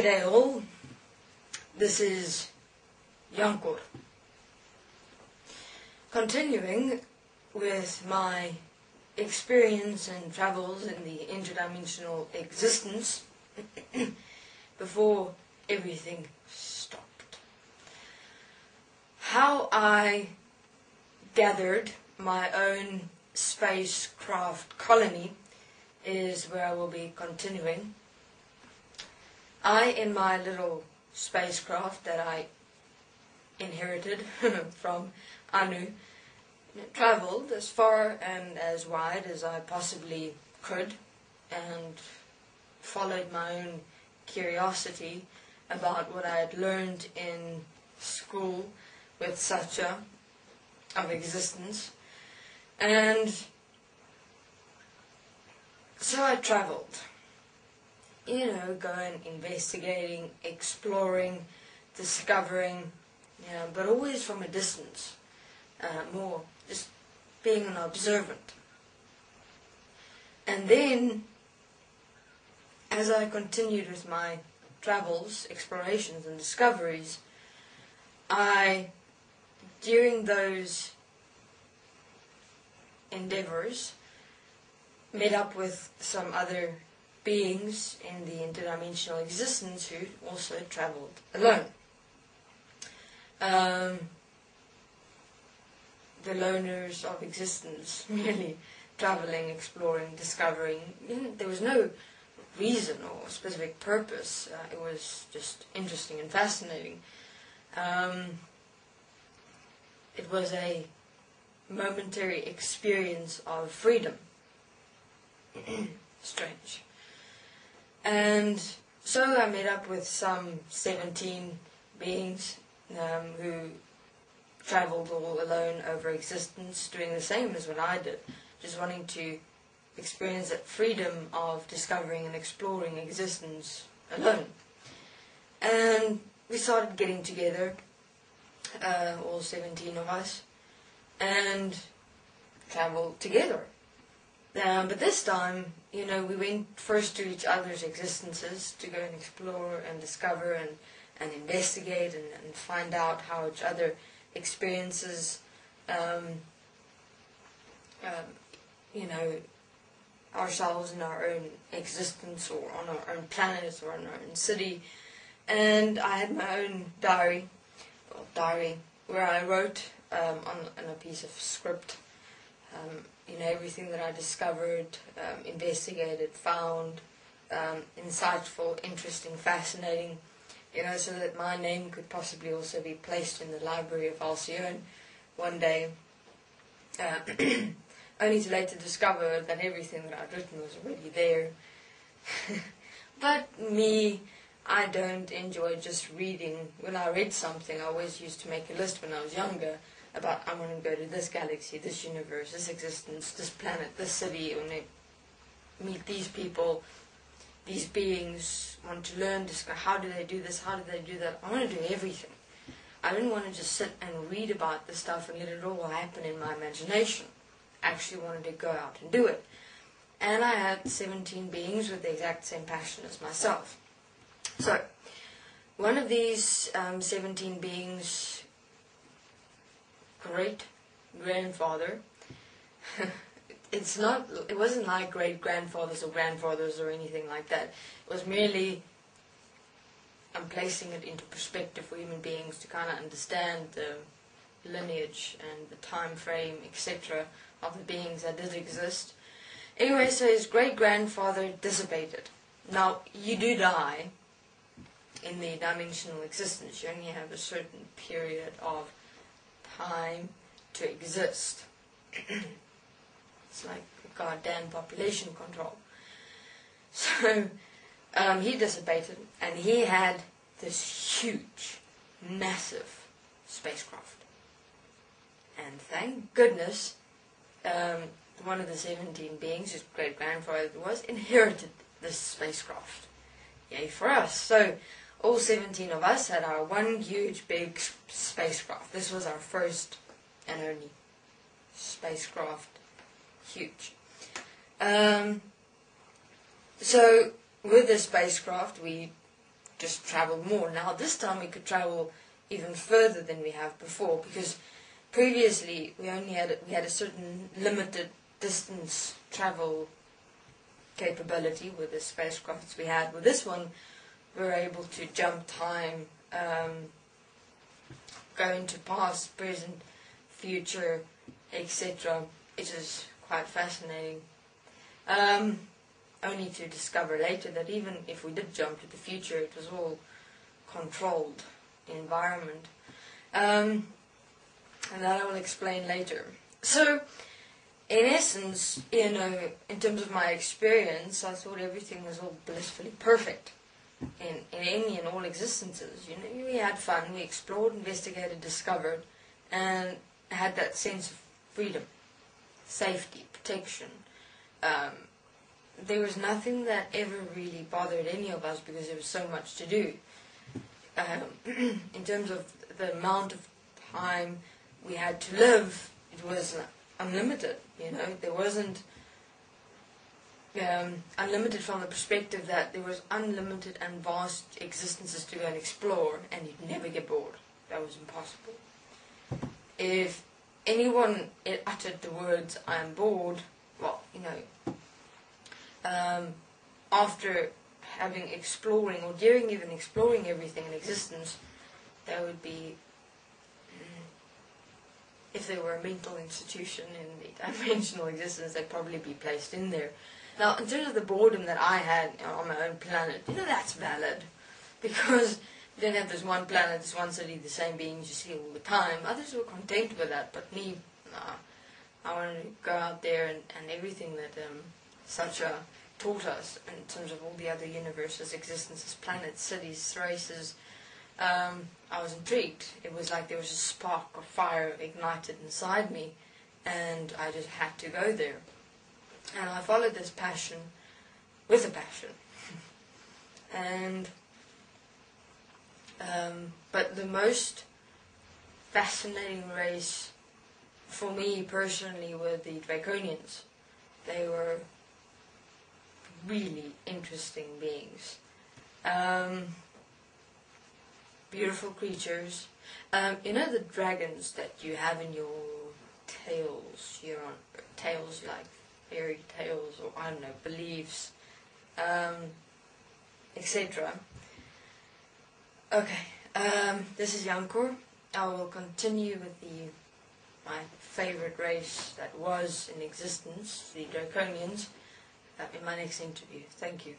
G'day all, this is Yankor. Continuing with my experience and travels in the interdimensional existence before everything stopped. How I gathered my own spacecraft colony is where I will be continuing. I, in my little spacecraft that I inherited from Anu, travelled as far and as wide as I possibly could and followed my own curiosity about what I had learned in school with Satya of existence. And so I travelled. Going, investigating, exploring, discovering, but always from a distance, more just being an observant. And then, as I continued with my travels, explorations and discoveries, during those endeavors, met up with some other beings in the interdimensional existence who also travelled alone. The loners of existence, merely travelling, exploring, discovering. There was no reason or specific purpose. It was just interesting and fascinating. It was a momentary experience of freedom. Strange. And so I met up with some 17 beings who travelled all alone over existence, doing the same as what I did, just wanting to experience that freedom of discovering and exploring existence alone. And we started getting together, all 17 of us, and travelled together. But this time, we went first to each other's existences to go and explore and discover and investigate and find out how each other experiences, ourselves in our own existence or on our own planet or in our own city. And I had my own diary, where I wrote on a piece of script, everything that I discovered, investigated, found, insightful, interesting, fascinating, so that my name could possibly also be placed in the library of Alcyone one day, only to later discover that everything that I'd written was already there. But me, I don't enjoy just reading. When I read something, I always used to make a list when I was younger about, I want to go to this galaxy, this universe, this existence, this planet, this city. I want to meet these people, these beings, want to learn, discover how do they do this, how do they do that. I want to do everything. I didn't want to just sit and read about this stuff and let it all happen in my imagination. I actually wanted to go out and do it. And I had 17 beings with the exact same passion as myself. So, one of these 17 beings, great-grandfather, it wasn't like great-grandfathers or grandfathers or anything like that. It was merely, I'm placing it into perspective for human beings to kind of understand the lineage and the time frame, etc., of the beings that did exist. Anyway, so his great-grandfather dissipated. Now, you do die in the dimensional existence. You only have a certain period of time to exist. It's like goddamn population control. So he dissipated, and he had this huge, massive spacecraft. And thank goodness, one of the 17 beings, his great-grandfather was, inherited this spacecraft. Yay for us. So all 17 of us had our one huge big spacecraft. This was our first and only spacecraft. Huge. So with the spacecraft we just travel more. Now this time we could travel even further than we have before, because previously we had a certain limited distance travel capability with the spacecrafts we had. With this one, we were able to jump time, go into past, present, future, etc. It is quite fascinating. Only to discover later that even if we did jump to the future, it was all controlled environment. And that I will explain later. So, in essence, in terms of my experience, I thought everything was all blissfully perfect in any and all existences. We had fun, we explored, investigated, discovered, and had that sense of freedom, safety, protection. There was nothing that ever really bothered any of us because there was so much to do. In terms of the amount of time we had to live, it was unlimited. There wasn't unlimited from the perspective that there was unlimited and vast existences to go and explore, and you'd never get bored. That was impossible. If anyone uttered the words "I'm bored," well, after having exploring, or during even exploring everything in existence, that would be, if they were a mental institution in the dimensional existence, they'd probably be placed in there. Now, in terms of the boredom that I had on my own planet, that's valid, because you don't have this one planet, this one city, the same beings you see all the time. Others were content with that, but me, I wanted to go out there and everything that Satya taught us in terms of all the other universes, existences, planets, cities, races. I was intrigued. It was like there was a spark of fire ignited inside me, and I just had to go there. And I followed this passion with a passion. And but the most fascinating race for me personally were the Draconians. They were really interesting beings. Beautiful creatures. The dragons that you have in your tales, tales like fairy tales, or I don't know, beliefs, etc. Okay, this is Yankor. I will continue with my favorite race that was in existence, the Draconians, in my next interview. Thank you.